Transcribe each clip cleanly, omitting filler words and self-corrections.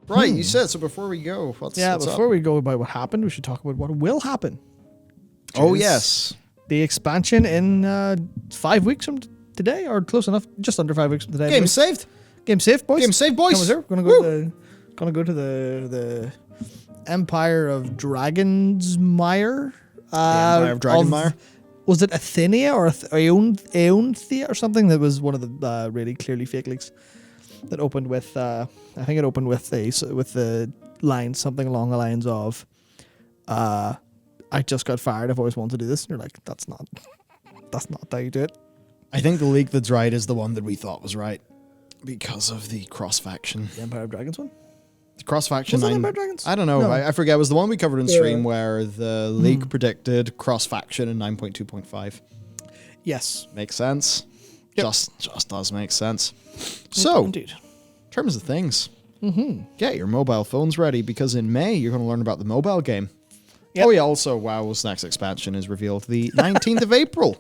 Right, you said, so before we go, what's before up? we go about what happened, we should talk about what will happen. Oh, yes. The expansion in 5 weeks from today, or close enough, just under 5 weeks from today. Game saved. Game saved, boys. Game saved, boys. Come on, sir. Gonna go to the Empire of Dragonsmire. Empire of Dragonmire. Was it Athenia or Aeonthea or something? That was one of the really clearly fake leaks that opened with. I think it opened with the line something along the lines of, "I just got fired. I've always wanted to do this." And you're like, "That's not how you do it." I think the leak that's right is the one that we thought was right because of the cross-faction. The Empire of Dragons one? The cross-faction Was it 9... Empire of Dragons? I don't know. No. I forget. It was the one we covered in stream where the leak predicted cross-faction in 9.2.5. Yes. Makes sense. Yep. Just does make sense. So, Indeed. in terms of things, get your mobile phones ready because in May you're going to learn about the mobile game. Yep. Oh yeah, also WoW's next expansion is revealed the 19th of April.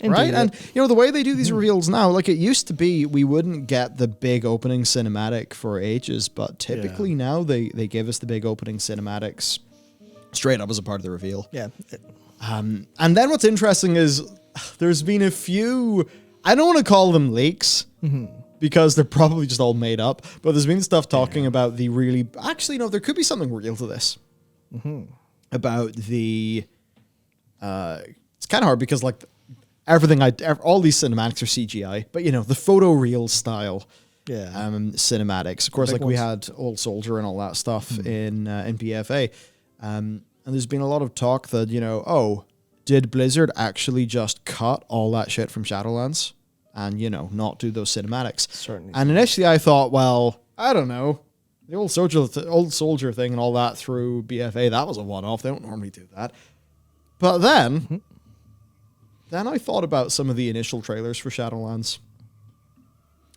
Right? Indeed. And, you know, the way they do these reveals now, like it used to be, we wouldn't get the big opening cinematic for ages, but typically now they give us the big opening cinematics straight up as a part of the reveal. Yeah. And then what's interesting is there's been a few, I don't want to call them leaks, because they're probably just all made up, but there's been stuff talking about the really, actually, no, there could be something real to this. About the, it's kind of hard because like everything, all these cinematics are CGI, but you know, the photoreal style cinematics. Of course, like we had Old Soldier and all that stuff in BFA. And there's been a lot of talk that, you know, oh, did Blizzard actually just cut all that shit from Shadowlands and, you know, not do those cinematics? Certainly. And initially I thought, well, I don't know. The old soldier thing and all that through BFA, that was a one-off. They don't normally do that. But then I thought about some of the initial trailers for Shadowlands.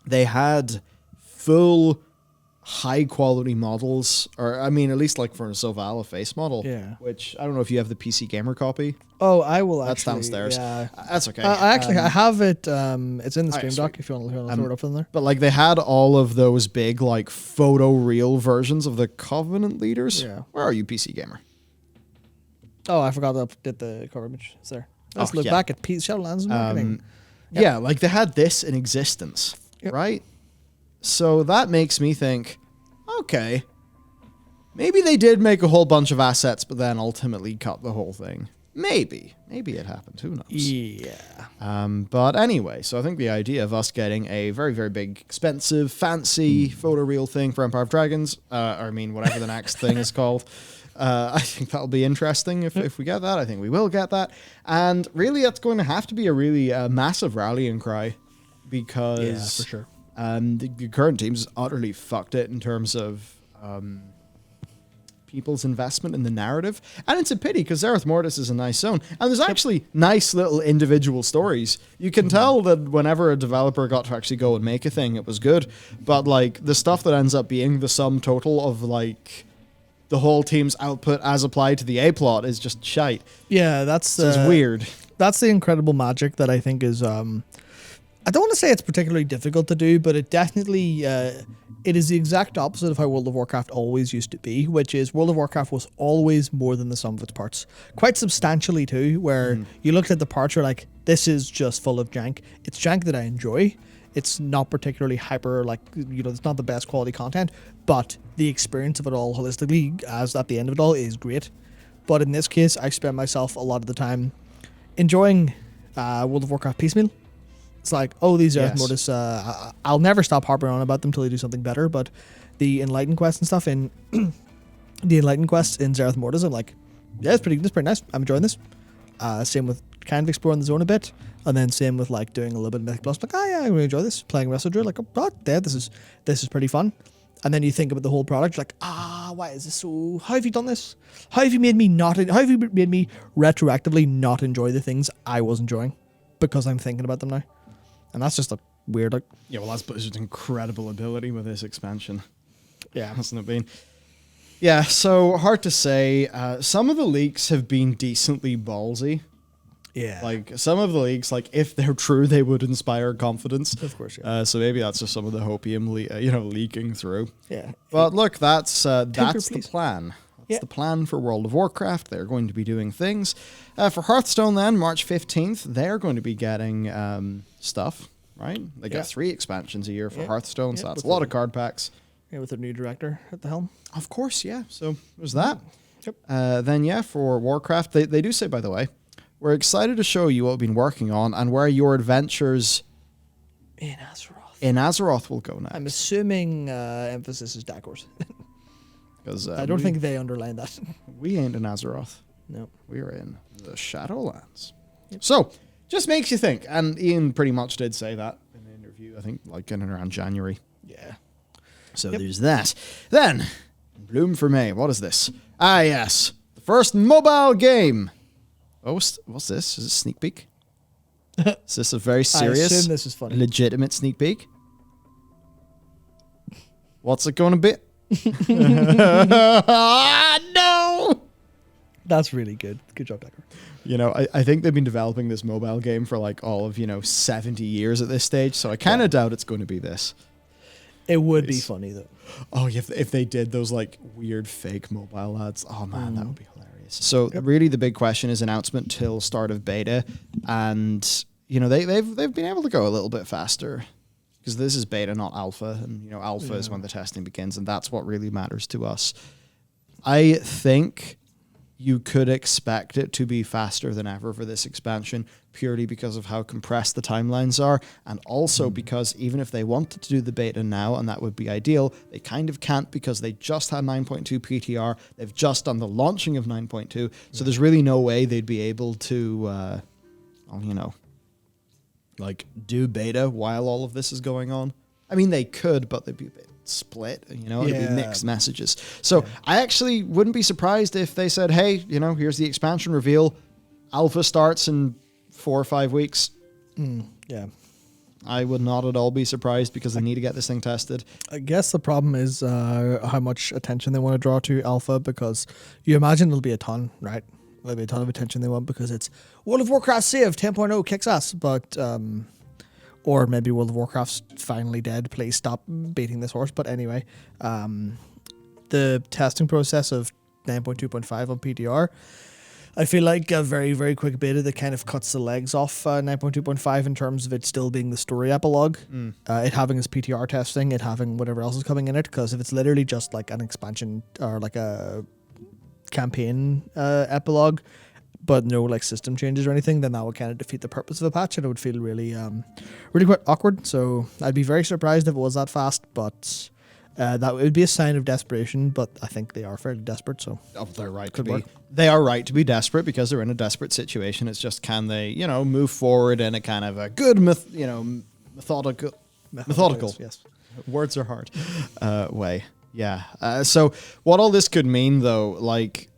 They had full high-quality models, or I mean, at least like for a Sylvala face model, which I don't know if you have the PC Gamer copy. Oh, I will actually. That's downstairs. Yeah. That's okay. I have it. It's in the stream sweet. doc if you want to throw it up in there. But like they had all of those big like photo-real versions of the Covenant leaders. Yeah. Where are you, PC Gamer? Oh, I forgot to update the cover image. It's there. Let's look yeah. back at Shadowlands marketing. Yeah, like they had this in existence, right? So that makes me think, okay, maybe they did make a whole bunch of assets, but then ultimately cut the whole thing. Maybe it happened. Who knows? Yeah. But anyway, so I think the idea of us getting a very, very big, expensive, fancy photoreal thing for Empire of Dragons, I mean, whatever the next thing is called, I think that'll be interesting if we get that. I think we will get that. And really, that's going to have to be a really massive rallying cry because for sure. The current team's utterly fucked it in terms of people's investment in the narrative. And it's a pity because Zereth Mortis is a nice zone. And there's actually nice little individual stories. You can tell that whenever a developer got to actually go and make a thing, it was good. But like the stuff that ends up being the sum total of like the whole team's output as applied to the A plot is just shite. Yeah, that's it's weird. That's the incredible magic that I think is I don't want to say it's particularly difficult to do, but it definitely it is the exact opposite of how World of Warcraft always used to be, which is World of Warcraft was always more than the sum of its parts. Quite substantially too, where you looked at the parts, you're like, this is just full of jank. It's jank that I enjoy. It's not particularly hyper, like, you know, it's not the best quality content, but the experience of it all holistically, as at the end of it all, is great. But in this case, I spend myself a lot of the time enjoying World of Warcraft piecemeal. It's like, oh, these are Mortis. I'll never stop harping on about them until they do something better. But the Enlightened Quest and stuff in the Enlightened Quests in Zereth Mortis, I'm like, yeah, it's pretty nice. I'm enjoying this. Same with kind of exploring the zone a bit, and then same with like doing a little bit of Mythic Plus. Like, oh yeah, I really enjoy this. Playing Wrestle Drill, like, oh, yeah, this is pretty fun. And then you think about the whole product, you're like, why is this so? How have you done this? How have you made me retroactively not enjoy the things I was enjoying because I'm thinking about them now? And that's just a weird, like... Yeah, well, that's Blizzard's incredible ability with this expansion. Yeah. Hasn't it been? Yeah, so hard to say. Some of the leaks have been decently ballsy. Yeah. Like some of the leaks, like if they're true, they would inspire confidence. Of course, yeah. So maybe that's just some of the hopium, leaking through. Yeah. But look, that's the please. plan. That's Yeah. the plan for World of Warcraft. They're going to be doing things. For Hearthstone, then March 15th, they're going to be getting stuff. Right? They get 3 expansions a year for Hearthstone, so that's a lot of card packs. Yeah, with their new director at the helm. Of course, yeah. So there's that. Yep. Then, for Warcraft, they do say, by the way, we're excited to show you what we've been working on and where your adventures In Azeroth. Will go next. I'm assuming emphasis is Dagors. Because I don't think they underlined that. we ain't in Azeroth. No. We're in the Shadowlands. Yep. So, just makes you think. And Ian pretty much did say that in the interview, I think, like in and around January. Yeah. So there's that. Then, Bloom for May. What is this? Ah, yes. The first mobile game. Oh, what's this? Is it a sneak peek? Is this a very serious, I assume this is funny. legitimate sneak peek? What's it going to be? No! That's really good. Good job, Decker. You know, I think they've been developing this mobile game for like all of, 70 years at this stage. So I kind of doubt it's going to be this. It would be funny, though. Oh, if they did those like weird fake mobile ads, oh man, that would be hilarious. So really, the big question is announcement till start of beta, and they've been able to go a little bit faster because this is beta, not alpha, and alpha is when the testing begins, and that's what really matters to us. I think you could expect it to be faster than ever for this expansion, purely because of how compressed the timelines are, and also because even if they wanted to do the beta now, and that would be ideal, they kind of can't because they just had 9.2 PTR, they've just done the launching of 9.2, so there's really no way they'd be able to, do beta while all of this is going on. I mean, they could, but they'd be a bit split, it'd be mixed messages. So I actually wouldn't be surprised if they said, hey, here's the expansion reveal, alpha starts in 4 or 5 weeks. Yeah. I would not at all be surprised because they need to get this thing tested. I guess the problem is how much attention they want to draw to alpha, because you imagine there'll be a ton, right? There'll be a ton of attention they want because it's World of Warcraft Civ 10.0 kicks ass, but or maybe World of Warcraft's finally dead. Please stop beating this horse. But anyway, the testing process of 9.2.5 on PTR, I feel like a very, very quick beta that kind of cuts the legs off 9.2.5 in terms of it still being the story epilogue, it having its PTR testing, it having whatever else is coming in it. Because if it's literally just like an expansion or like a campaign epilogue, but no like system changes or anything, then that would kind of defeat the purpose of a patch, and it would feel really, really quite awkward. So I'd be very surprised if it was that fast, but that would be a sign of desperation. But I think they are fairly desperate, so They're right to be. They are right to be desperate because they're in a desperate situation. It's just, can they, move forward in a kind of a good, methodical. Yes, Words are hard. Way. Yeah. So what all this could mean, though, like,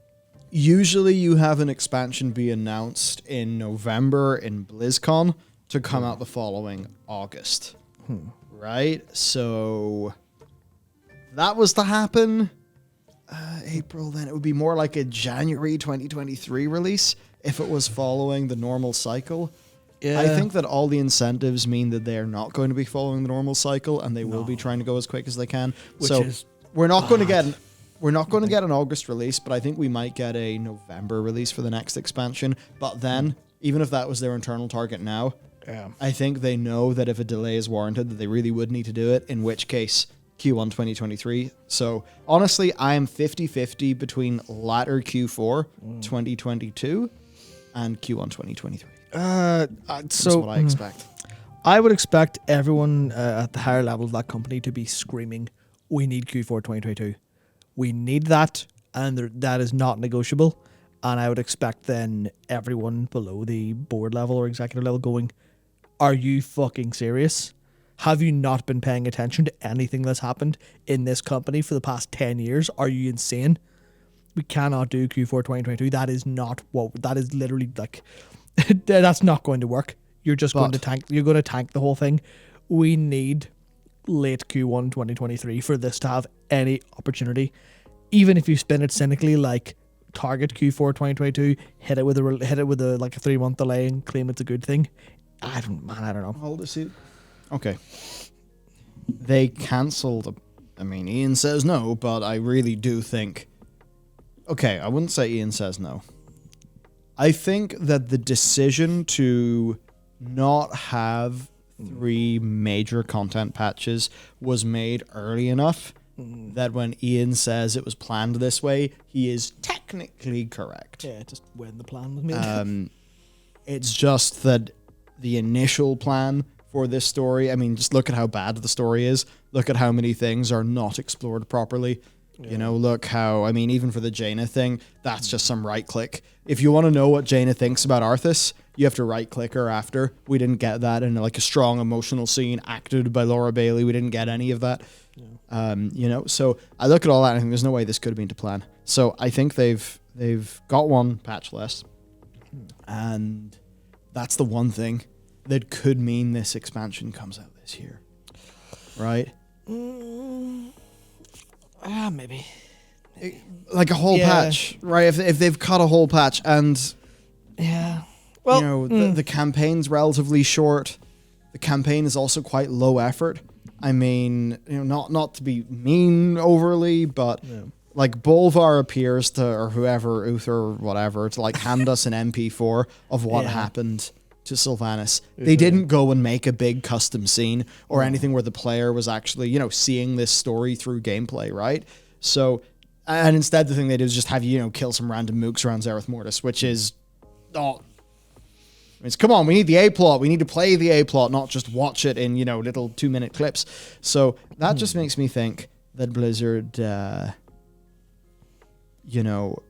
usually you have an expansion be announced in November in BlizzCon to come out the following August. Right? So that was to happen April, then it would be more like a January 2023 release if it was following the normal cycle. Yeah. I think that all the incentives mean that they're not going to be following the normal cycle, and they will be trying to go as quick as they can. Which so is we're not going to get an August release, but I think we might get a November release for the next expansion. But then, even if that was their internal target now, I think they know that if a delay is warranted, that they really would need to do it, in which case Q1 2023. So honestly, I am 50-50 between latter Q4 2022 and Q1 2023. That's what I expect. I would expect everyone at the higher level of that company to be screaming, we need Q4 2022. We need that, and that is not negotiable. And I would expect then everyone below the board level or executive level going, are you fucking serious? Have you not been paying attention to anything that's happened in this company for the past 10 years? Are you insane? We cannot do Q4 2022. That is literally like, that's not going to work. You're just going to tank the whole thing. We need late Q1 2023 for this to have any opportunity. Even if you spin it cynically, like target Q4 2022, hit it with a like a 3-month delay and claim it's a good thing. I don't know. Hold it, see. Okay. They cancelled. I mean, Ian says no, but I really do think. Okay, I wouldn't say Ian says no. I think that the decision to not have 3 major content patches was made early enough that when Ian says it was planned this way, he is technically correct. Yeah, just when the plan was made. It's just that the initial plan for this story, I mean, just look at how bad the story is. Look at how many things are not explored properly. Yeah. You know, look how, I mean, even for the Jaina thing, that's just some right click. If you want to know what Jaina thinks about Arthas, you have to right click her after. We didn't get that in like a strong emotional scene acted by Laura Bailey. We didn't get any of that. Yeah. You know, so I look at all that and I think there's no way this could have been to plan. So I think they've got one patch less. And that's the one thing that could mean this expansion comes out this year. Right? Maybe. Like a whole patch, right? If they've cut a whole patch and... Yeah. Well, you know, the campaign's relatively short. The campaign is also quite low effort. I mean, you know, not to be mean overly, but like Bolvar appears to, or whoever, Uther or whatever, to like hand us an MP4 of what happened to Sylvanas. They didn't go and make a big custom scene or anything where the player was actually, you know, seeing this story through gameplay, right? So, and instead the thing they did is just have you know, kill some random mooks around Zereth Mortis, which is, it's, come on, we need the A-plot. We need to play the A-plot, not just watch it in, you know, little 2-minute clips. So that just makes me think that Blizzard, you know,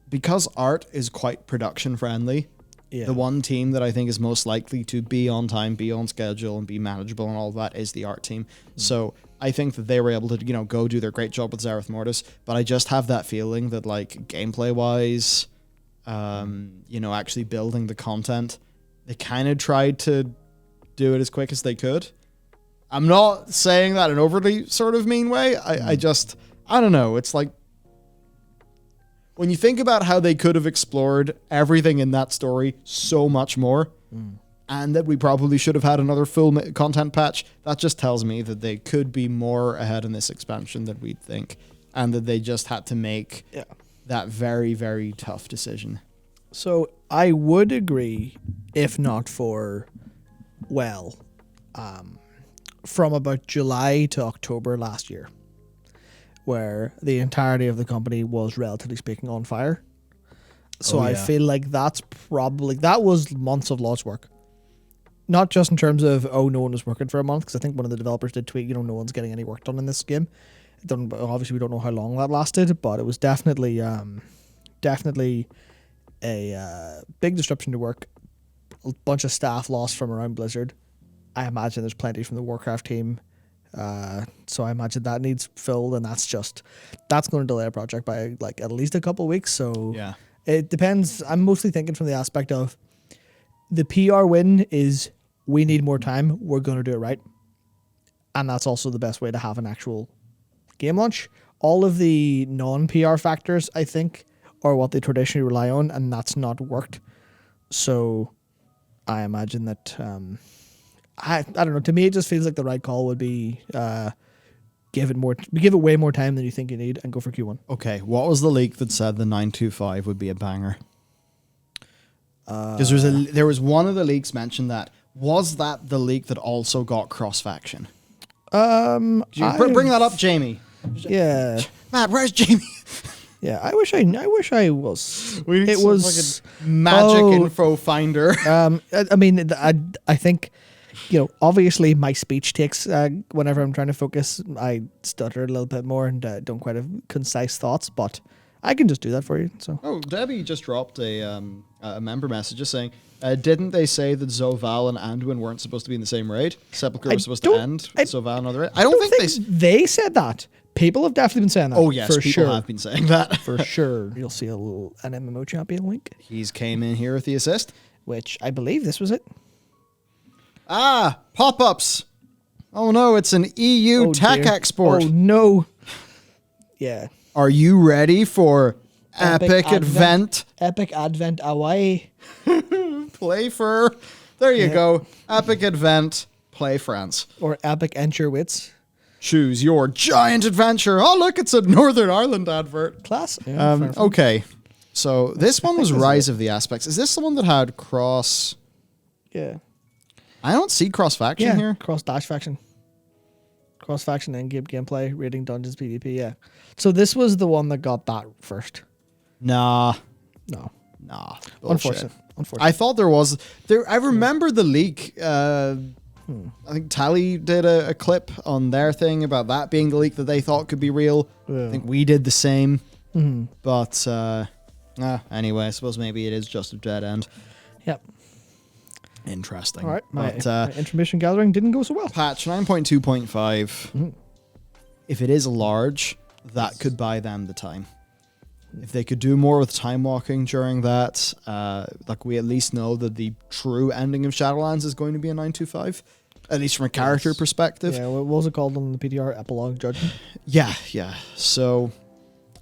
because art is quite production friendly, the one team that I think is most likely to be on time, be on schedule, and be manageable and all of that is the art team. So I think that they were able to, you know, go do their great job with Zereth Mortis, but I just have that feeling that, like, gameplay-wise... you know, actually building the content, they kind of tried to do it as quick as they could. I'm not saying that in an overly sort of mean way. I don't know. It's like, when you think about how they could have explored everything in that story so much more, and that we probably should have had another full content patch, that just tells me that they could be more ahead in this expansion than we'd think, and that they just had to make... that very, very tough decision. So I would agree, if not for, from about July to October last year, where the entirety of the company was, relatively speaking, on fire. So I feel like that was months of lost work. Not just in terms of, no one was working for a month, because I think one of the developers did tweet, you know, no one's getting any work done in this game. Obviously, we don't know how long that lasted, but it was definitely a big disruption to work. A bunch of staff lost from around Blizzard. I imagine there's plenty from the Warcraft team. So I imagine that needs filled, and that's going to delay a project by like at least a couple of weeks. So it depends. I'm mostly thinking from the aspect of the PR win is we need more time. We're going to do it right. And that's also the best way to have an actual game launch. All of the non-PR factors, I think, are what they traditionally rely on, and that's not worked. So I imagine that I don't know. To me, it just feels like the right call would be give it way more time than you think you need, and go for Q1. Okay, what was the leak that said the 925 would be a banger? Because there was one of the leaks mentioned that. Was that the leak that also got cross-faction? Bring that up, Jamie. Yeah, Matt, where's Jamie? Yeah, I wish I was. It was magic info finder. I mean, I think, you know, obviously my speech takes whenever I'm trying to focus, I stutter a little bit more and don't quite have concise thoughts, but I can just do that for you. So. Debbie just dropped a member message just saying, didn't they say that Zoval and Anduin weren't supposed to be in the same raid? Sepulchre was supposed to end Zoval and other raid. I don't think they said that. People have definitely been saying that. Oh, yes, for people have been saying that. For sure. You'll see an MMO champion link. He's came in here with the assist. Which I believe this was it. Pop-ups. Oh, no, it's an EU tech export. Oh, no. Yeah. Are you ready for Epic Advent. Epic Advent away. Play for. There you go. Epic Advent. Play France. Or Epic Enter Wits. Choose your giant adventure. Oh, look, it's a Northern Ireland advert. Class. Yeah, okay. So this one was think Rise of the Aspects. Is this the one that had cross? Yeah. I don't see cross faction here. Cross dash faction. Cross faction endgame gameplay, raiding dungeons, PvP, yeah. So this was the one that got that first. Nah. No. Nah. Unfortunate. I thought there was. I remember the leak. I think Tally did a clip on their thing about that being the leak that they thought could be real. Yeah. I think we did the same. But anyway, I suppose maybe it is just a dead end. Yep. Interesting. All right. My But, intermission gathering didn't go so well. patch 9.2.5. If it is large, that could buy them the time. If they could do more with time walking during that, like we at least know that the true ending of Shadowlands is going to be a 9.2.5, at least from a character perspective. Yeah, what was it called on the PTR? Epilogue Judgment? Yeah. So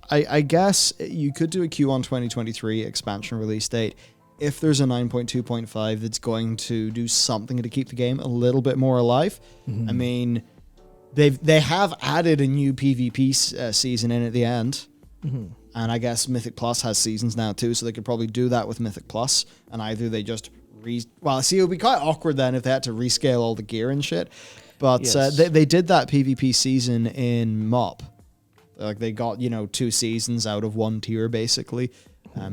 I guess you could do a Q1 2023 expansion release date if there's a 9.2.5 that's going to do something to keep the game a little bit more alive. I mean, they have added a new PvP season in at the end. And I guess Mythic Plus has seasons now too, so they could probably do that with Mythic Plus. And either they just well, see, it would be quite awkward then if they had to rescale all the gear and shit. But they did that PvP season in MOP. Like they got 2 seasons out of 1 tier basically.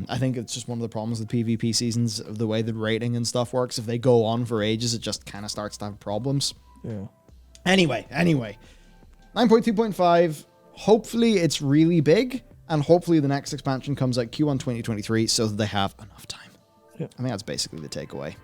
I think it's just one of the problems with PvP seasons of the way the rating and stuff works. If they go on for ages, it just kind of starts to have problems. Yeah. Anyway, 9.2.5. Hopefully it's really big, and hopefully the next expansion comes out Q1 2023 so that they have enough time. Yeah. I think that's basically the takeaway.